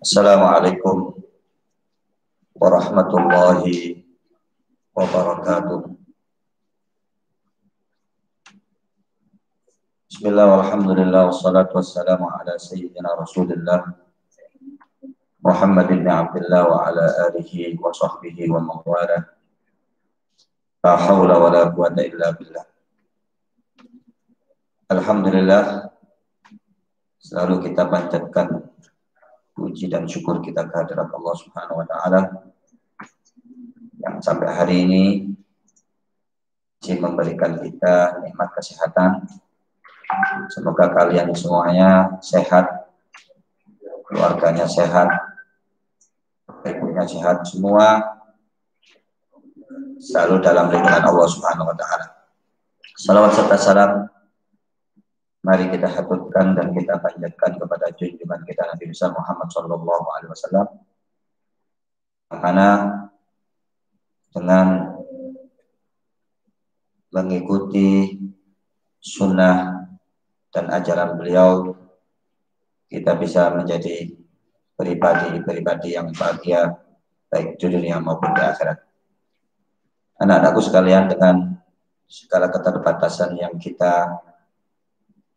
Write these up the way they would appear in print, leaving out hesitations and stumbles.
Assalamualaikum warahmatullahi wabarakatuh. Bismillah walhamdulillah wassalatu wassalamu ala sayyidina Rasulillah Muhammad ibn Abdullah wa ala alihi wa sahbihi wa mawala. La hawla wa la quwata illa billah. Alhamdulillah, selalu kita panjatkan puji dan syukur kita kehadirat Allah Subhanahu wa taala yang sampai hari ini masih memberikan kita nikmat kesehatan. Semoga kalian semuanya sehat, keluarganya sehat, ibunya sehat, semua selalu dalam lindungan Allah Subhanahu wa taala. Salawat serta salam mari kita haturkan dan kita panjatkan kepada junjungan kita Nabi besar Muhammad sallallahu alaihi wasallam, karena dengan mengikuti sunnah dan ajaran beliau kita bisa menjadi pribadi-pribadi yang bahagia baik di dunia maupun di akhirat. Anak-anakku sekalian, dengan segala keterbatasan yang kita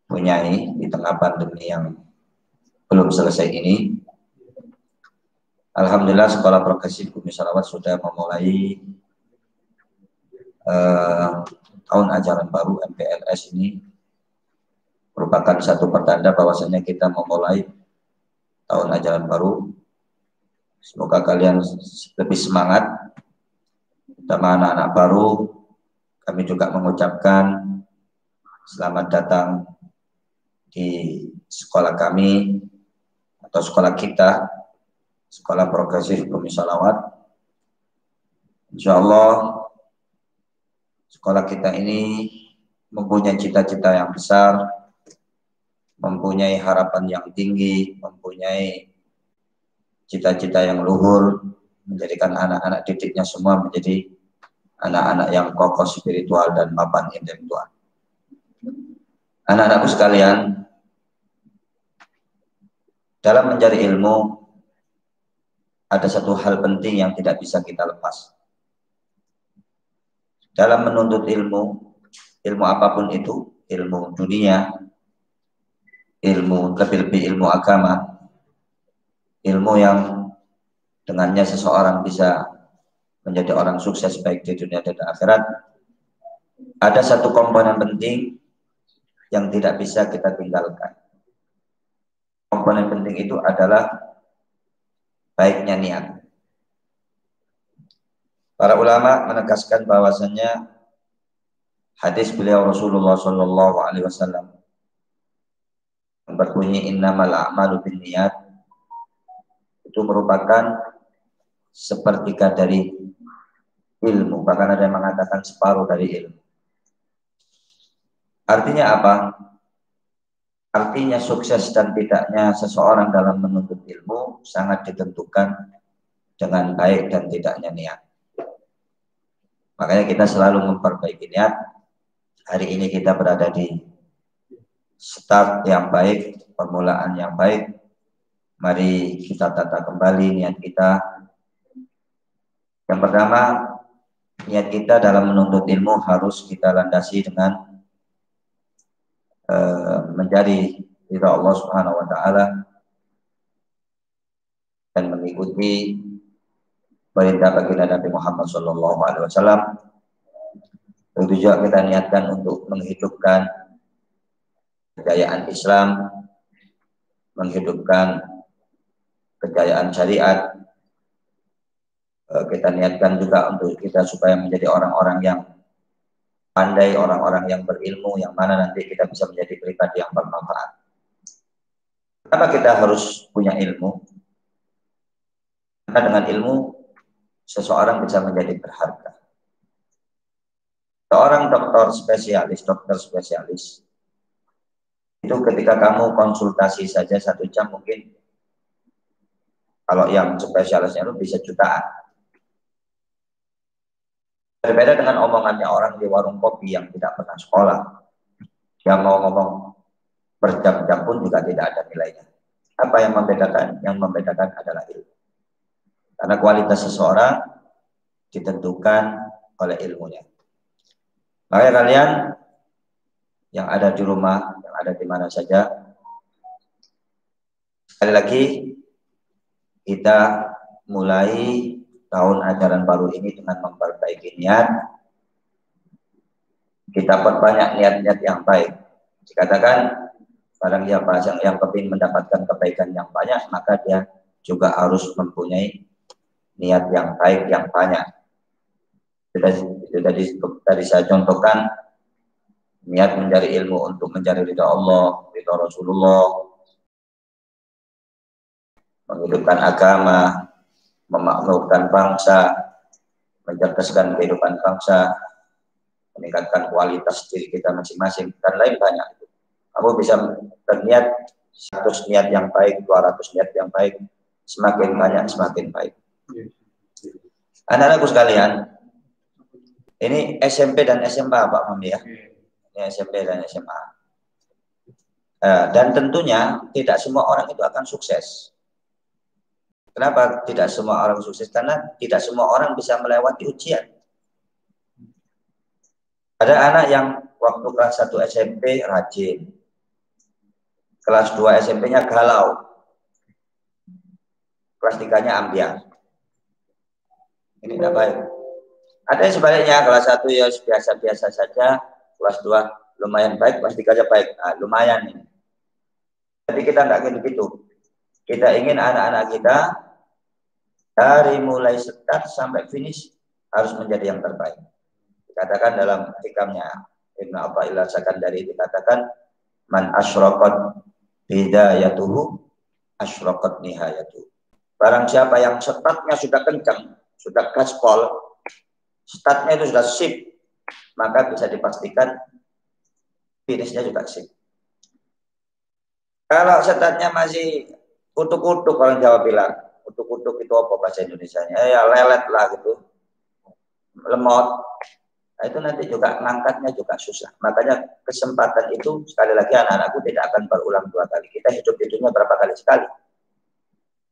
punyai di tengah pandemi yang belum selesai ini, alhamdulillah Sekolah Progresif Bumi Salawat sudah memulai tahun ajaran baru MPLS. Ini merupakan satu pertanda bahwasanya kita memulai tahun ajaran baru. Semoga kalian lebih semangat, terutama anak-anak baru. Kami juga mengucapkan selamat datang di sekolah kami atau sekolah kita, Sekolah Progresif Bumi Salawat. Insya Allah sekolah kita ini mempunyai cita-cita yang besar, mempunyai harapan yang tinggi, mempunyai cita-cita yang luhur, menjadikan anak-anak didiknya semua menjadi anak-anak yang kokoh spiritual dan mapan intelektual. Anak-anakku sekalian, dalam mencari ilmu ada satu hal penting yang tidak bisa kita lepas. Dalam menuntut ilmu, ilmu apapun itu, ilmu dunia, ilmu lebih-lebih ilmu agama, ilmu yang dengannya seseorang bisa menjadi orang sukses baik di dunia dan akhirat, ada satu komponen penting yang tidak bisa kita tinggalkan. Komponen penting itu adalah baiknya niat. Para ulama menegaskan bahwasannya hadis beliau Rasulullah Shallallahu Alaihi Wasallam yang berbunyi innamal a'malu binniyat itu merupakan sepertiga dari ilmu, bahkan ada yang mengatakan separuh dari ilmu. Artinya apa? Artinya sukses dan tidaknya seseorang dalam menuntut ilmu sangat ditentukan dengan baik dan tidaknya niat. Makanya kita selalu memperbaiki niat. Hari ini kita berada di start yang baik, permulaan yang baik. Mari kita tata kembali niat kita. Yang pertama, niat kita dalam menuntut ilmu harus kita landasi dengan mencari ridha Allah Subhanahu wa taala dan mengikuti perintah baginda Nabi Muhammad sallallahu alaihi wasallam. Begitu juga kita niatkan untuk menghidupkan kejayaan Islam, menghidupkan kejayaan syariat. Kita niatkan juga untuk kita supaya menjadi orang-orang yang pandai, orang-orang yang berilmu, yang mana nanti kita bisa menjadi pribadi yang bermanfaat. Kenapa kita harus punya ilmu? Karena dengan ilmu seseorang bisa menjadi berharga. Seorang dokter spesialis itu ketika kamu konsultasi saja 1 jam, mungkin kalau yang spesialisnya itu bisa jutaan. Berbeda dengan omongannya orang di warung kopi yang tidak pernah sekolah. Dia mau ngomong berjam-jam pun juga tidak ada nilainya. Apa yang membedakan? Yang membedakan adalah ilmu. Karena kualitas seseorang ditentukan oleh ilmunya. Makanya kalian yang ada di rumah, yang ada di mana saja, sekali lagi kita mulai tahun ajaran baru ini dengan memperbaiki niat. Kita perbanyak niat-niat yang baik. Dikatakan barang siapa yang kepingin mendapatkan kebaikan yang banyak, maka dia juga harus mempunyai niat yang baik yang banyak. Itu tadi saya contohkan, niat mencari ilmu untuk mencari ridha Allah, ridha Rasulullah, menghidupkan agama, memakmurkan bangsa, mencerdaskan kehidupan bangsa, meningkatkan kualitas diri kita masing-masing, dan lain banyak. Kamu bisa berniat 100 niat yang baik, 200 niat yang baik, semakin banyak semakin baik. Anak-anakku sekalian, ini SMP dan SMA Pak Mami ya. Ini SMP dan SMA. Dan tentunya tidak semua orang itu akan sukses. Kenapa tidak semua orang sukses? Karena tidak semua orang bisa melewati ujian. Ada anak yang waktu kelas 1 SMP rajin. Kelas 2 SMP-nya galau. Kelas 3-nya ambiar. Ini tidak baik. Ada yang sebaliknya, kelas 1 ya biasa-biasa saja, kelas 2 lumayan baik, kelas 3-nya baik. Nah, lumayan ini. Jadi kita nggak gitu. Kita ingin anak-anak kita dari mulai start sampai finish harus menjadi yang terbaik. Dikatakan dalam hikamnya Ibnu Athaillah Sakandari, dikatakan man asyraqat bidayatuhu asyraqat nihayatuhu. Barang siapa yang startnya sudah kencang, sudah gaspol, startnya itu sudah sip, maka bisa dipastikan finishnya juga sip. Kalau startnya masih kutuk-kutuk, orang Jawa bilang, kutuk-kutuk itu apa bahasa Indonesianya? Ya lelet lah gitu, lemot. Nah, itu nanti juga ngangkatnya juga susah. Makanya kesempatan itu sekali lagi anak-anakku tidak akan berulang 2 kali. Kita hidup-hidupnya berapa kali sekali.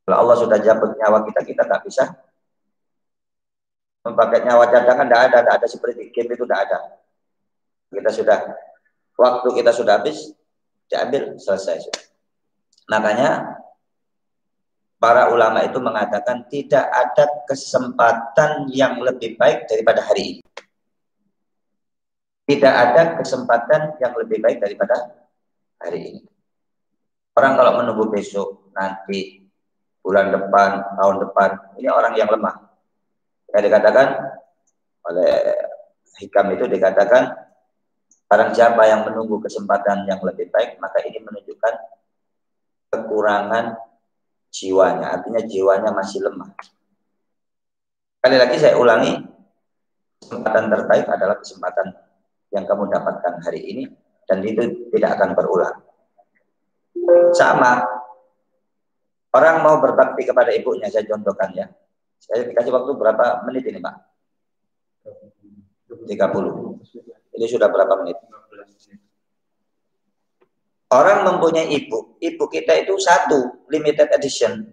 Kalau Allah sudah jabut nyawa kita, kita nggak bisa memakai nyawa cadangan, tidak ada seperti game itu, tidak ada. Kita sudah, waktu kita sudah habis, diambil, selesai. Makanya para ulama itu mengatakan tidak ada kesempatan yang lebih baik daripada hari ini. Tidak ada kesempatan yang lebih baik daripada hari ini. Orang kalau menunggu besok, nanti, bulan depan, tahun depan, ini orang yang lemah. Ya, dikatakan oleh hikam itu, dikatakan barang siapa yang menunggu kesempatan yang lebih baik, maka ini menunjukkan kekurangan jiwanya. Artinya jiwanya masih lemah. Sekali lagi saya ulangi, kesempatan terbaik adalah kesempatan yang kamu dapatkan hari ini, dan itu tidak akan berulang. Sama, orang mau berbakti kepada ibunya, saya contohkan ya. Saya dikasih waktu berapa menit ini Pak? 30. Ini sudah berapa menit? Orang mempunyai ibu kita itu satu, limited edition.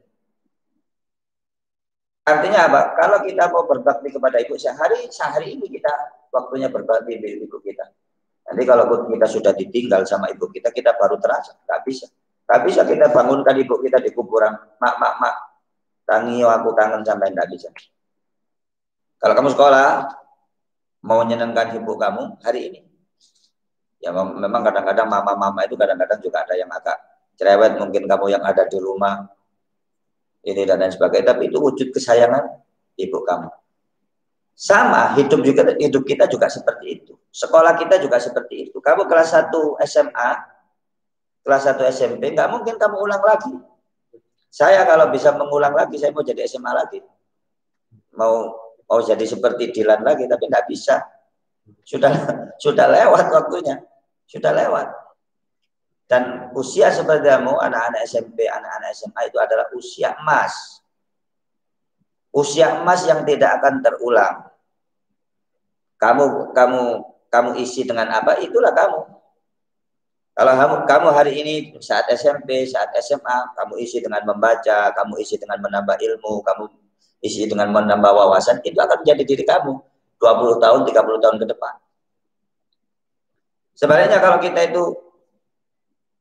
Artinya apa? Kalau kita mau berbakti kepada ibu sehari ini kita waktunya berbakti di ibu kita. Nanti kalau kita sudah ditinggal sama ibu kita baru terasa. Nggak bisa. Nggak bisa kita bangunkan ibu kita di kuburan. Mak. Tangio aku kangen sampai nggak bisa. Kalau kamu sekolah, mau menyenangkan ibu kamu hari ini. Ya memang kadang-kadang mama-mama itu kadang-kadang juga ada yang agak cerewet. Mungkin kamu yang ada di rumah. Ini dan lain sebagainya, tapi itu wujud kesayangan ibu kamu. Sama, hidup kita juga seperti itu. Sekolah kita juga seperti itu. Kamu kelas 1 SMA, kelas 1 SMP, nggak mungkin kamu ulang lagi. Saya kalau bisa mengulang lagi, saya mau jadi SMA lagi. Mau jadi seperti Dilan lagi, tapi nggak bisa. Sudah lewat waktunya. Sudah lewat. Dan usia seperti kamu, anak-anak SMP, anak-anak SMA itu adalah usia emas. Usia emas yang tidak akan terulang. Kamu isi dengan apa, itulah kamu. Kalau kamu hari ini saat SMP, saat SMA, kamu isi dengan membaca, kamu isi dengan menambah ilmu, kamu isi dengan menambah wawasan, itu akan menjadi diri kamu 20 tahun, 30 tahun ke depan. Sebaliknya kalau kita itu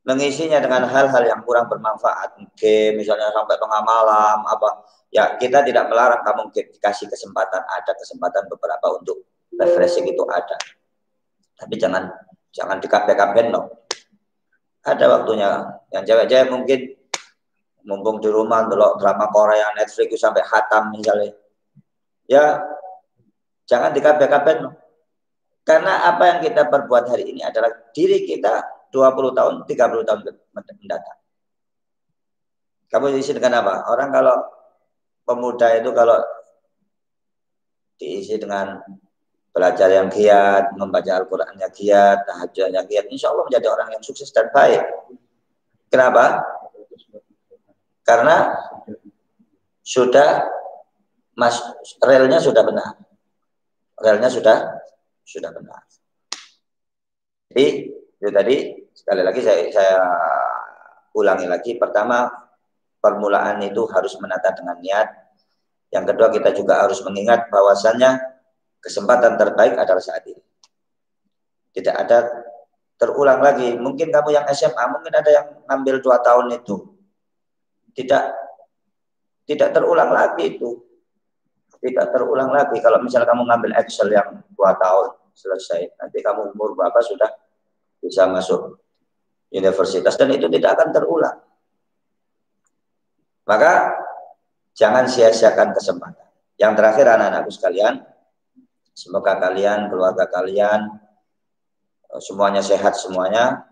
mengisinya dengan hal-hal yang kurang bermanfaat, game misalnya sampai tengah malam, apa ya, kita tidak melarang kamu dikasih kesempatan, ada kesempatan beberapa untuk refreshing itu ada, tapi jangan dikabeh-kabeh no. Ada waktunya. Yang cewek-cewek mungkin mumpung di rumah ndelok drama Korea Netflix sampai khatam misalnya, ya jangan dikabeh-kabeh no. Karena apa yang kita perbuat hari ini adalah diri kita 20 tahun, 30 tahun mendatang. Kamu diisi dengan apa? Orang kalau pemuda itu kalau diisi dengan belajar yang giat, membaca Al-Qur'annya giat, tahajudnya giat, insya Allah menjadi orang yang sukses dan baik. Kenapa? Karena sudah relnya sudah benar. Relnya sudah benar. Jadi itu tadi sekali lagi saya ulangi lagi. Pertama, permulaan itu harus menata dengan niat. Yang kedua, kita juga harus mengingat bahwasannya kesempatan terbaik adalah saat ini. Tidak ada terulang lagi. Mungkin kamu yang SMA, mungkin ada yang ngambil 2 tahun itu. Tidak terulang lagi itu. Tidak terulang lagi. Kalau misalnya kamu ngambil Excel yang 2 tahun selesai, nanti kamu umur berapa sudah bisa masuk universitas, dan itu tidak akan terulang. Maka jangan sia-siakan kesempatan. Yang terakhir, anak-anakku sekalian, semoga kalian, keluarga kalian, semuanya sehat semuanya.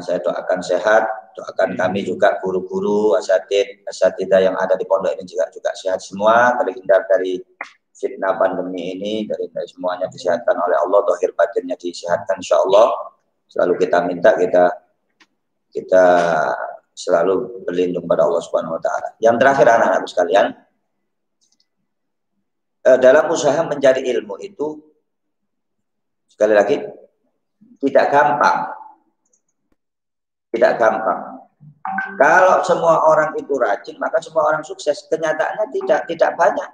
Saya doakan sehat, doakan kami juga guru-guru, asatidzah yang ada di pondok ini juga sehat semua, terhindar dari fitnah pandemi ini, dari semuanya disehatkan oleh Allah, zahir batinnya disehatkan insya Allah. Selalu kita minta, kita selalu berlindung pada Allah Subhanahu wa taala. Yang terakhir, anak-anakku sekalian, dalam usaha mencari ilmu itu sekali lagi tidak gampang. Tidak gampang. Kalau semua orang itu rajin, maka semua orang sukses. Kenyataannya tidak banyak.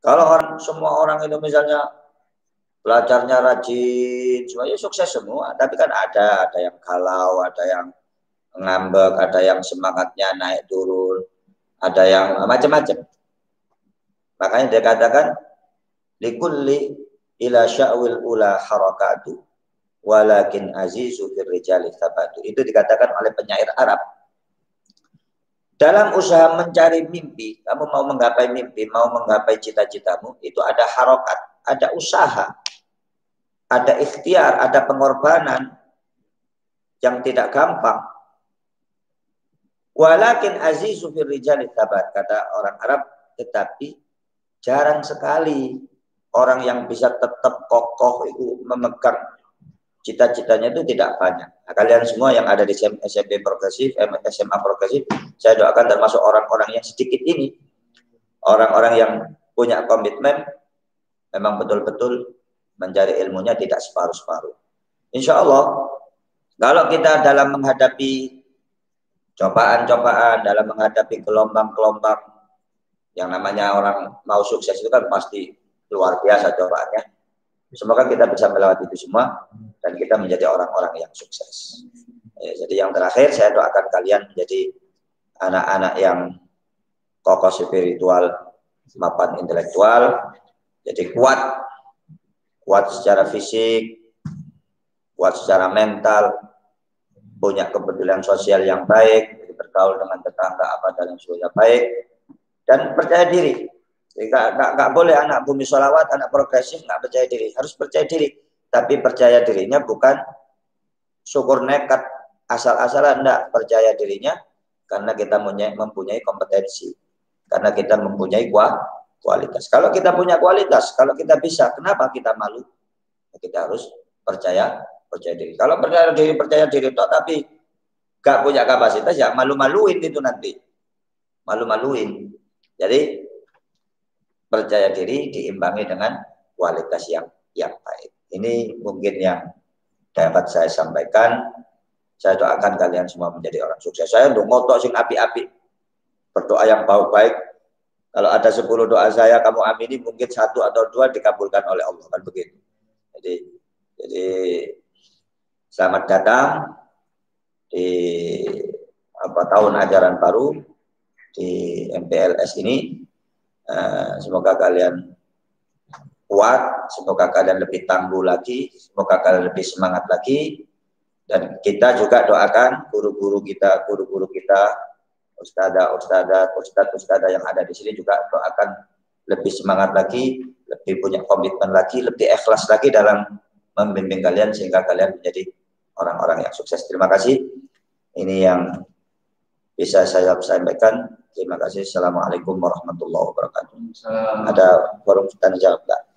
Kalau semua orang itu misalnya belajarnya rajin, semuanya sukses semua. Tapi kan ada yang galau, ada yang ngambek, ada yang semangatnya naik turun, ada yang macam-macam. Makanya dia katakan likulli ila sya'wil ula harakatu walakin azizu fir rijali thabatu. Itu dikatakan oleh penyair Arab. Dalam usaha mencari mimpi, kamu mau menggapai mimpi, mau menggapai cita-citamu, itu ada harokat, ada usaha, ada ikhtiar, ada pengorbanan yang tidak gampang. Walakin azizu fir rijali thabat, kata orang Arab, tetapi jarang sekali orang yang bisa tetap kokoh itu memegang cita-citanya, itu tidak banyak. Nah, kalian semua yang ada di SMP progresif, SMA progresif, saya doakan termasuk orang-orang yang sedikit ini, orang-orang yang punya komitmen, memang betul-betul mencari ilmunya tidak separuh-separuh. Insya Allah, kalau kita dalam menghadapi cobaan-cobaan, dalam menghadapi gelombang-gelombang, yang namanya orang mau sukses itu kan pasti luar biasa cobaannya. Semoga kita bisa melewati itu semua dan kita menjadi orang-orang yang sukses. Jadi yang terakhir, saya doakan kalian menjadi anak-anak yang kokoh spiritual maupun intelektual. Jadi kuat secara fisik, kuat secara mental, punya kepedulian sosial yang baik, bergaul dengan tetangga apa dan yang sebagainya baik, dan percaya diri. Nggak boleh anak bumi sholawat, anak progresif nggak percaya diri. Harus percaya diri, tapi percaya dirinya bukan syukur nekat asal-asalan, enggak. Percaya dirinya karena kita mempunyai kompetensi, karena kita mempunyai kualitas. Kalau kita punya kualitas, kalau kita bisa, kenapa kita malu? Kita harus percaya diri. Kalau percaya diri toh, tapi nggak punya kapasitas, ya malu-maluin itu nanti. Malu-maluin. Jadi percaya diri diimbangi dengan kualitas yang baik. Ini mungkin yang dapat saya sampaikan. Saya doakan kalian semua menjadi orang sukses. Saya untuk ngotok sing api-api, berdoa yang baik-baik. Kalau ada 10 doa saya kamu amini, mungkin 1 atau 2 dikabulkan oleh Allah, kan begitu. Jadi selamat datang di tahun ajaran baru di MPLS ini. Semoga kalian kuat, semoga kalian lebih tangguh lagi, semoga kalian lebih semangat lagi. Dan kita juga doakan guru-guru kita, ustadzah yang ada di sini juga doakan lebih semangat lagi, lebih punya komitmen lagi, lebih ikhlas lagi dalam membimbing kalian sehingga kalian menjadi orang-orang yang sukses. Terima kasih. Ini yang bisa saya sampaikan. Terima kasih. Assalamualaikum warahmatullahi wabarakatuh. Ada forum tanya jawab enggak?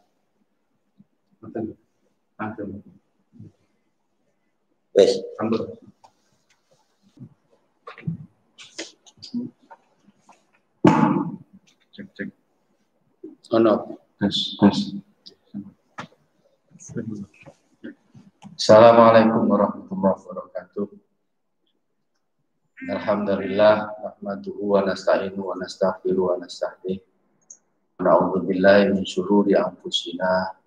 Wes. Cek. Assalamualaikum warahmatullahi wabarakatuh. Alhamdulillah, nahmaduhu wa nasta'inuhu wa nastaghfiruhu wa nastahdihi. Na'udzu billahi min syururi anfusina.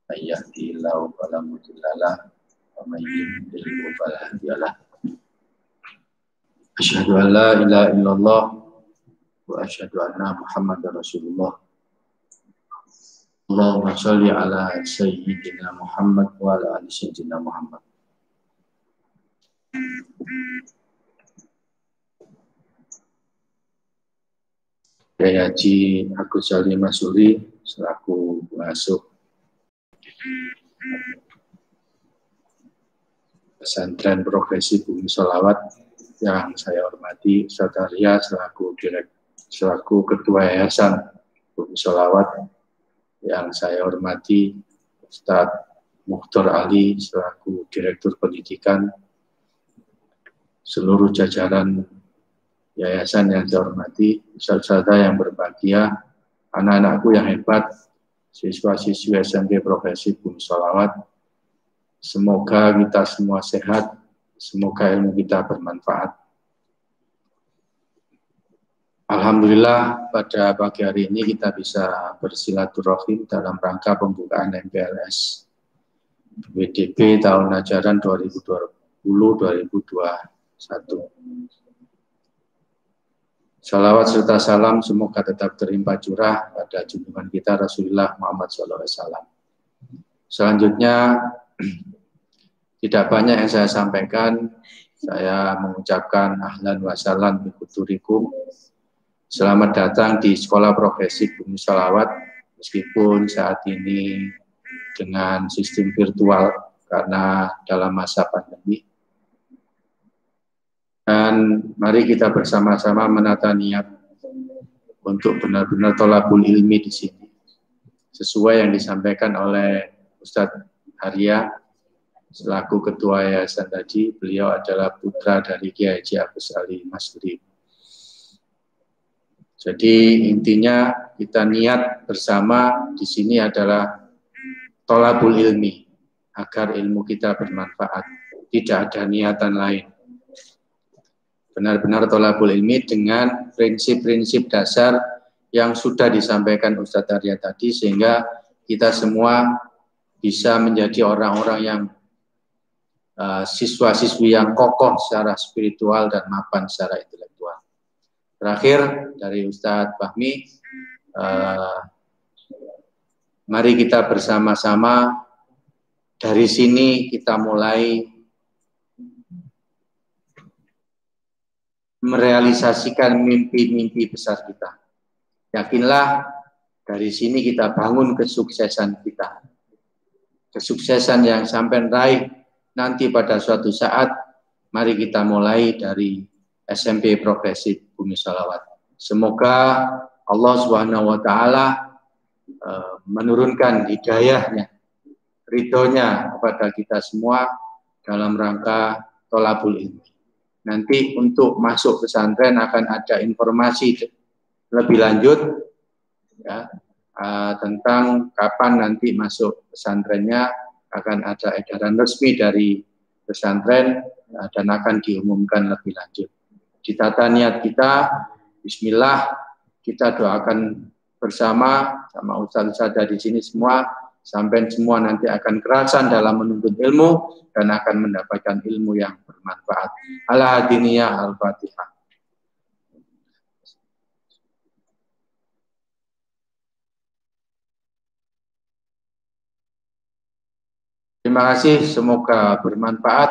May yahdihillahu fala mudilla lahu wa may yudlil fala hadiya lahu. Asyhadu an la ilaha illallah wa asyhadu anna Muhammadar Rasulullah. Allahumma sholli ala sayyidina Muhammad wa ala ali sayyidina Muhammad. Kiai Haji Agus Salim Masuri selaku pengasuh Pesantren Progresif Bumi Sholawat yang saya hormati, Ustaz Arya selaku Ketua Yayasan Bumi Sholawat, yang saya hormati Ustaz Mukhtar Ali selaku Direktur Pendidikan, seluruh jajaran yayasan yang saya hormati, ustaz-ustazah yang berbahagia, anak-anakku yang hebat, siswa-siswi SMP Progresif Bumi Sholawat. Semoga kita semua sehat, semoga ilmu kita bermanfaat. Alhamdulillah pada pagi hari ini kita bisa bersilaturahim dalam rangka pembukaan MPLS WDB tahun ajaran 2020-2021. Salawat serta salam semoga tetap terlimpah curah pada junjungan kita Rasulullah Muhammad SAW. Selanjutnya, tidak banyak yang saya sampaikan. Saya mengucapkan ahlan wa sahlan bi hudurikum. Selamat datang di Sekolah Progresif Bumi Sholawat, meskipun saat ini dengan sistem virtual karena dalam masa pandemi. Dan mari kita bersama-sama menata niat untuk benar-benar tholabul ilmi di sini. Sesuai yang disampaikan oleh Ustadz Arya selaku Ketua Yayasan tadi, beliau adalah putra dari Kiai Haji Agus Salim Masuri. Jadi intinya kita niat bersama di sini adalah tholabul ilmi, agar ilmu kita bermanfaat. Tidak ada niatan lain. Benar-benar tholabul ilmi dengan prinsip-prinsip dasar yang sudah disampaikan Ustadz Arya tadi, sehingga kita semua bisa menjadi orang-orang yang siswa-siswi yang kokoh secara spiritual dan mapan secara intelektual. Terakhir dari Ustadz Fahmi, mari kita bersama-sama dari sini kita mulai merealisasikan mimpi-mimpi besar kita. Yakinlah dari sini kita bangun kesuksesan kita. Kesuksesan yang sampai raih nanti pada suatu saat, mari kita mulai dari SMP Progresif Bumi Sholawat. Semoga Allah Subhanahu wa Ta'ala menurunkan hidayahnya, ridhonya kepada kita semua dalam rangka tholabul ilmi. Nanti untuk masuk pesantren akan ada informasi lebih lanjut ya, tentang kapan nanti masuk pesantrennya, akan ada edaran resmi dari pesantren dan akan diumumkan lebih lanjut. Ditata niat kita, bismillah, kita doakan bersama sama ustaz-ustazah di sini semua, sampai semua nanti akan kerasan dalam menuntut ilmu dan akan mendapatkan ilmu yang bermanfaat. Al-Hadiniyah Al-Fatihah. Terima kasih, semoga bermanfaat,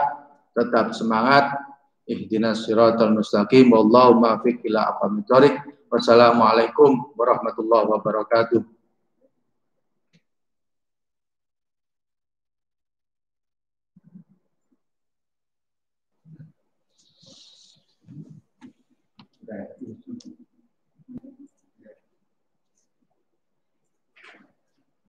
tetap semangat. Ihdinas siratal mustaqim, wallahu muwaffiq ila aqwamit thoriq. Wassalamualaikum warahmatullahi wabarakatuh.